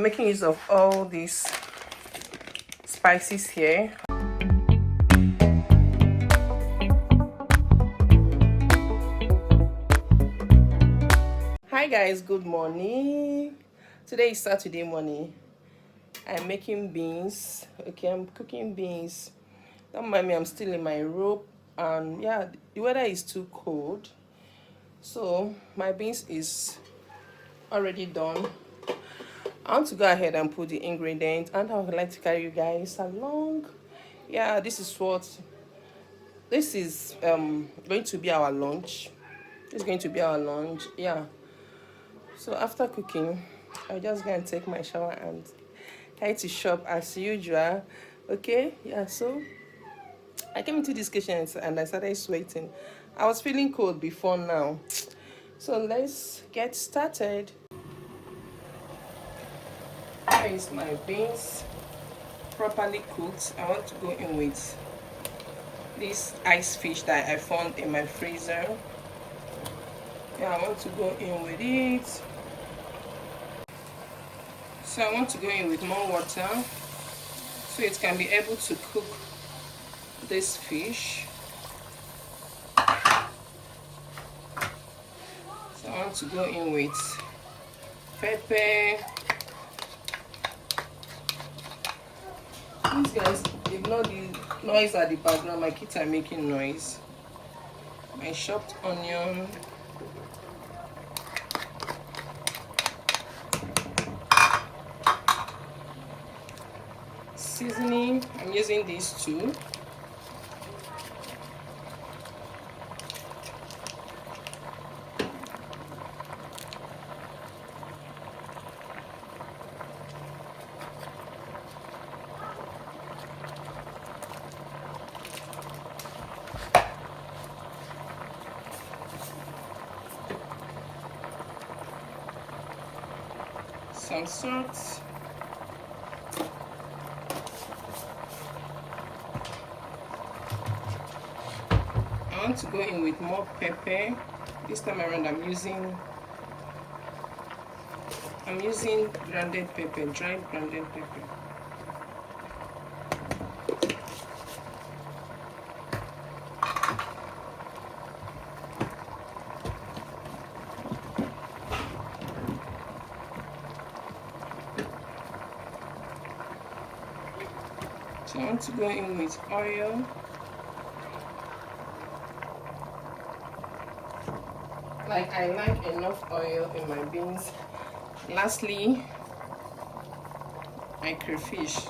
Making use of all these spices here. Hi guys, good morning. Today is Saturday morning. I'm making beans. Okay, I'm cooking beans. Don't mind me, I'm still in my robe, and yeah, the weather is too cold, so my beans is already done. I want to go ahead and put the ingredients, and I would like to carry you guys along. Yeah, this is going to be our lunch. It's going to be our lunch. Yeah, so after cooking, I'll just go and take my shower and head to shop as usual. Okay, yeah, so I came into this kitchen and I started sweating. I was feeling cold before now, so let's get started. Here is my beans, properly cooked. I want to go in with this ice fish that I found in my freezer. Yeah, I want to go in with it. So I want to go in with more water so it can be able to cook this fish. So I want to go in with pepper. These guys, ignore the noise at the background. My kids are making noise. My chopped onion. Seasoning, I'm using these two. Some salt. I want to go in with more pepper. This time around I'm using grounded pepper, dried grounded pepper. So I want to go in with oil. Like I like enough oil in my beans. Lastly, my crayfish.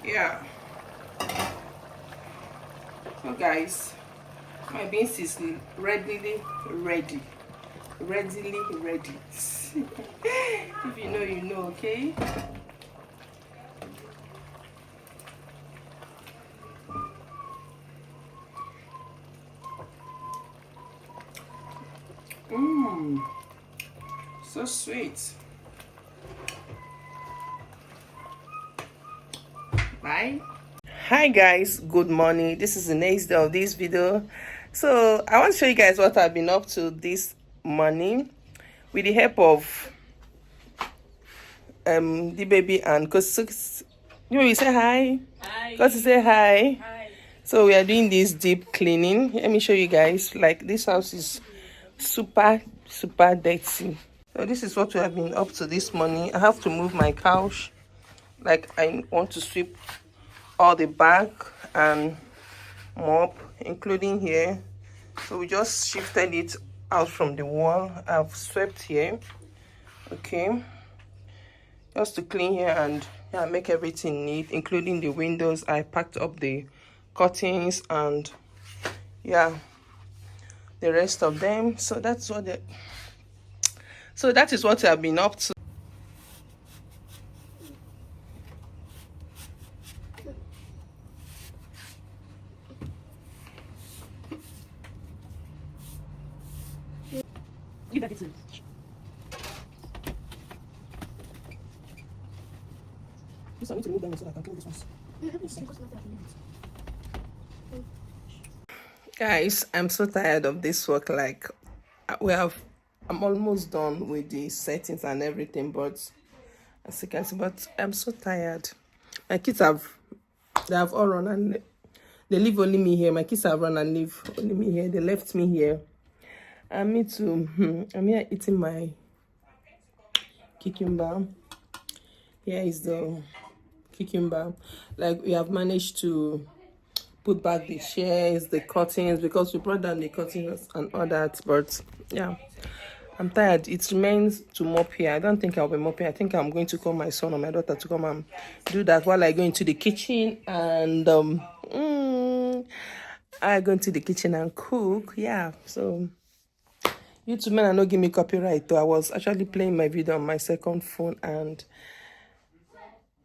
Yeah. So guys, my beans is readily ready. If you know, you know, okay? So sweet. Bye. Hi guys, good morning. This is the next day of this video. So I want to show you guys what I've been up to this morning with the help of the baby and Kosu. You baby, say hi. Hi. Kosu, say hi. Hi. So we are doing this deep cleaning. Let me show you guys. Like, this house is super dirty. So this is what we have been up to this morning. I have to move my couch. Like, I want to sweep all the back and mop, including here. So we just shifted it out from the wall. I've swept here, okay, just to clean here and yeah, make everything neat, including the windows. I packed up the curtains and yeah, the rest of them. So that is what I've been up to. Give that to me. This I need to remove them so that I can clean this one. Guys, I'm so tired of this work. Like, I'm almost done with the settings and everything, but as you can see, but I'm so tired. My kids they have all run and they leave only me here. My kids have run and leave only me here. They left me here. And me too. I'm here eating my cucumber. Here is the cucumber. Like, we have managed to put back the chairs, the curtains, because we brought down the curtains and all that. But yeah, I'm tired. It remains to mop here. I don't think I'll be mopping. I think I'm going to call my son or my daughter to come and do that while I go into the kitchen and I go into the kitchen and cook. Yeah, so YouTube men are not giving me copyright though. I was actually playing my video on my second phone and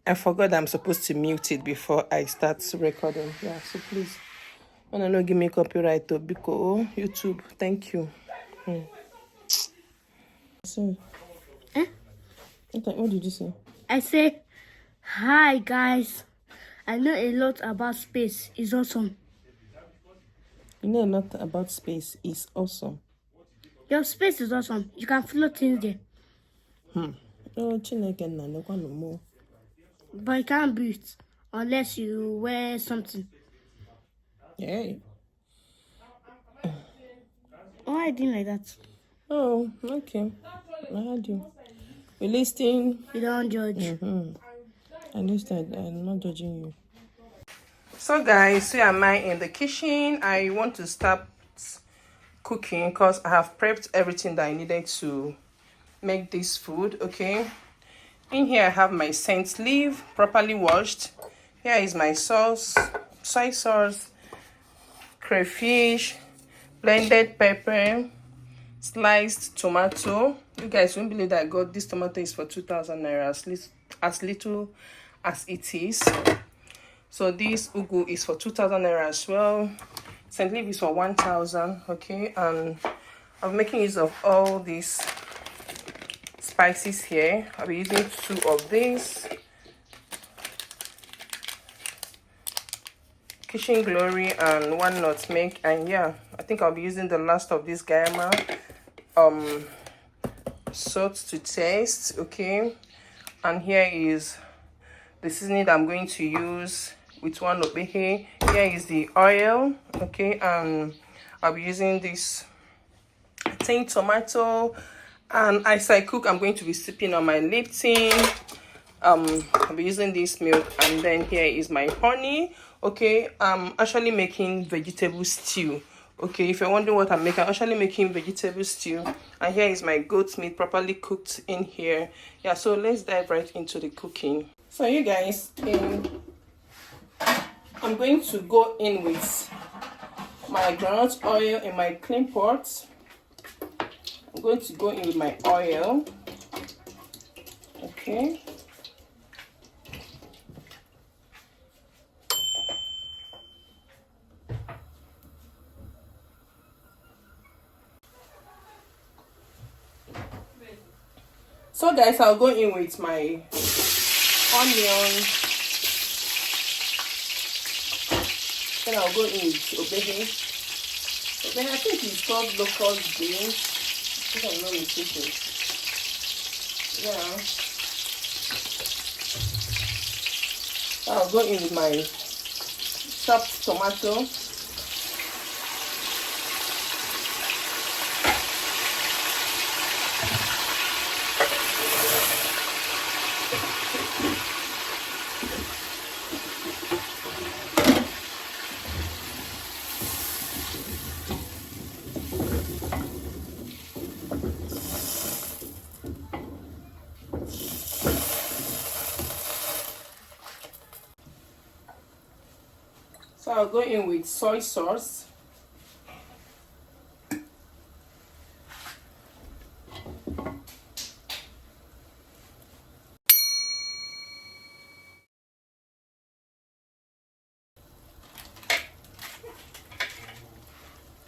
I forgot I'm supposed to mute it before I start recording. Yeah, so please, when I not give me copyright though, because YouTube, thank you. So, okay, what did you say? I say, hi guys. I know a lot about space. It's awesome. You know a lot about space. It's awesome. Your space is awesome. You can float in there. Oh, Chineke na nekwa no more. But you can't breathe unless you wear something. Yeah. Why are you doing like that? Oh, okay. I heard you. You're listening. You don't judge. I understand. I'm not judging you. So guys, here am I in the kitchen. I want to start cooking because I have prepped everything that I needed to make this food. Okay, in here I have my scent leaf properly washed. Here is my sauce, soy sauce, crayfish, blended pepper, sliced tomato. You guys won't believe that I got this tomato is for 2,000 naira, as little as it is. So this ugu is for 2,000 naira as well. Scent leaf is for 1,000. Okay, and I'm making use of all these spices here. I'll be using 2 of these. Kitchen Glory and 1 nutmeg. And yeah, I think I'll be using the last of this gayama. Salt to taste. Okay, and here is the seasoning that I'm going to use with 1 obehe. Here is the oil. Okay, and I'll be using this tin tomato. And as I cook, I'm going to be sipping on my Lipton. I'll be using this milk. And then here is my honey. Okay, I'm actually making vegetable stew. Okay, if you're wondering what I'm making, I'm actually making vegetable stew. And here is my goat meat properly cooked in here. Yeah, so let's dive right into the cooking. So you guys, I'm going to go in with my groundnut oil in my clean pot. I'm going to go in with my oil. Okay. So guys, I'll go in with my onion. Then I'll go in with obehe. Obehe, I think it's called local beans. I think I'm not mistaken. Yeah. I'll go in with my chopped tomato. So I'll go in with soy sauce.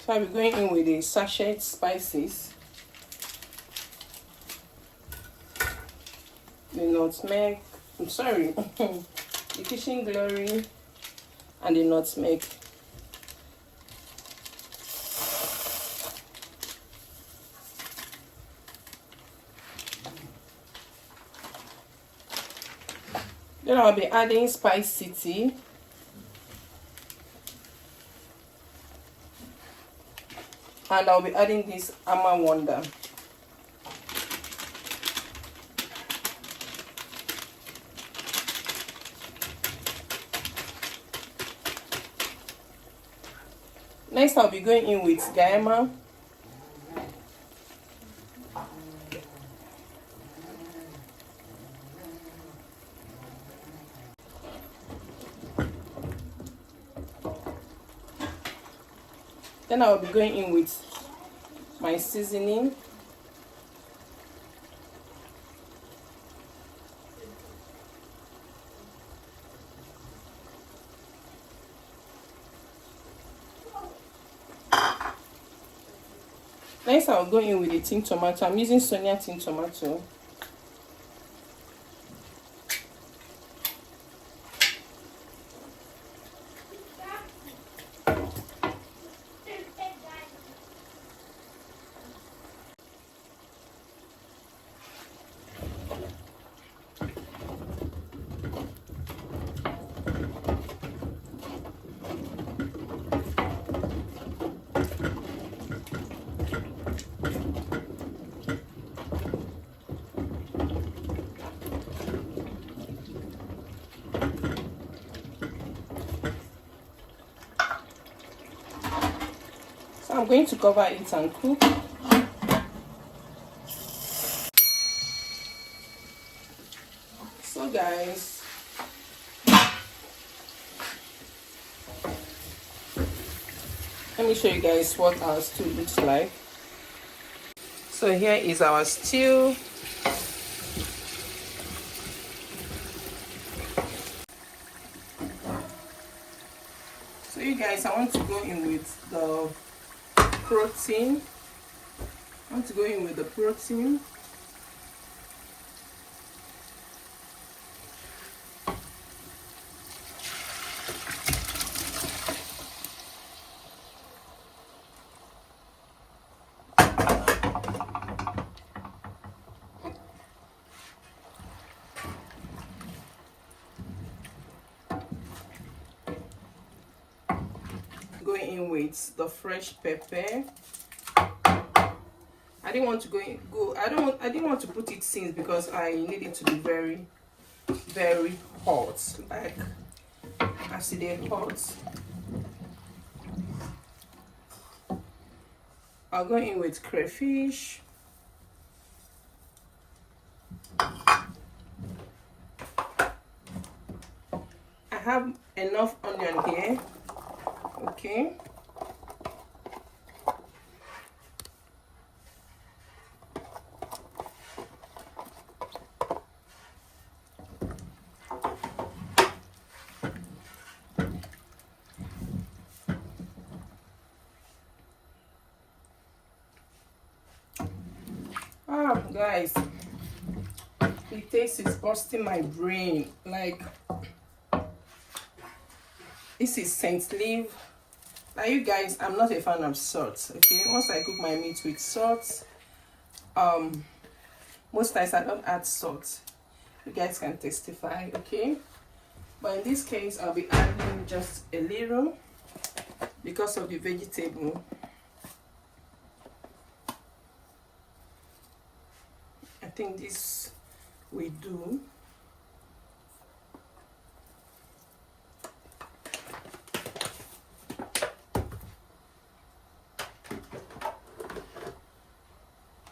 So I'll be going in with the sachet spices. The nutmeg, I'm sorry, the Kitchen Glory and the nutmeg. Then I'll be adding Spice City. And I'll be adding this Ama Wonder. Next, I'll be going in with Gaima. Then I'll be going in with my seasoning. Next, I'll go in with the tin tomato. I'm using Sonia tin tomato. So I'm going to cover it and cook. So guys, let me show you guys what our stew looks like. So here is our stew. So you guys, I want to go in with the protein. I want to go in with the protein. Going in with the fresh pepper. I didn't want to I didn't want to put it since because I need it to be very, very hot, like acid hot. I'll go in with crayfish. I have enough onion here. Okay. Guys, the taste is busting my brain. Like, this is scent leaf. Now you guys, I'm not a fan of salt. Okay, once I cook my meat with salt, most times I don't add salt. You guys can testify. Okay, but in this case I'll be adding just a little because of the vegetable. I think this we do.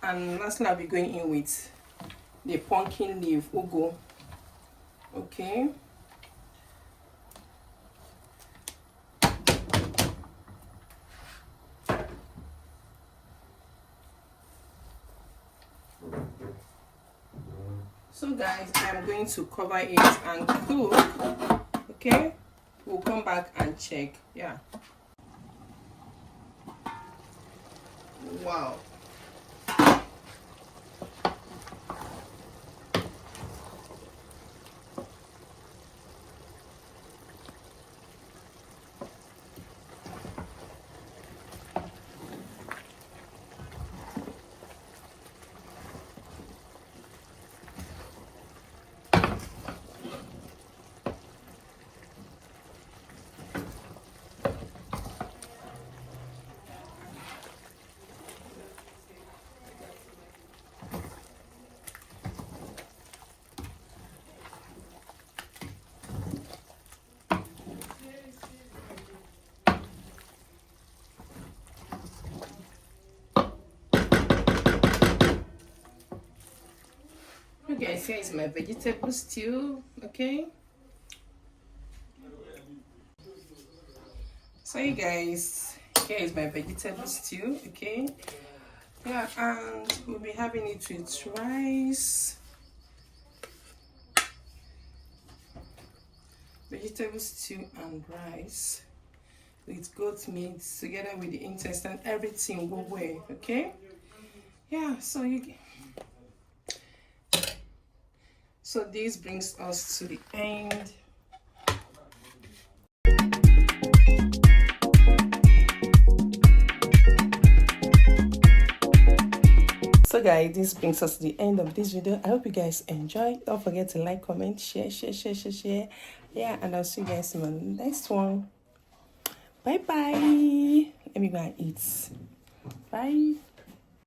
And lastly, I'll be going in with the pumpkin leaf ugu. Okay. So guys, I'm going to cover it and cook. Okay, we'll come back and check. Yeah. Wow. here is my vegetable stew. Okay, so you guys, here is my vegetable stew. Okay, yeah, and we'll be having it with rice, vegetable stew and rice with goat meat together with the intestine. Everything will well. Okay, yeah, so this brings us to the end. So guys, this brings us to the end of this video. I hope you guys enjoy. Don't forget to like, comment, share. Yeah, and I'll see you guys in my next one. Bye bye. Let me go and eat. Bye.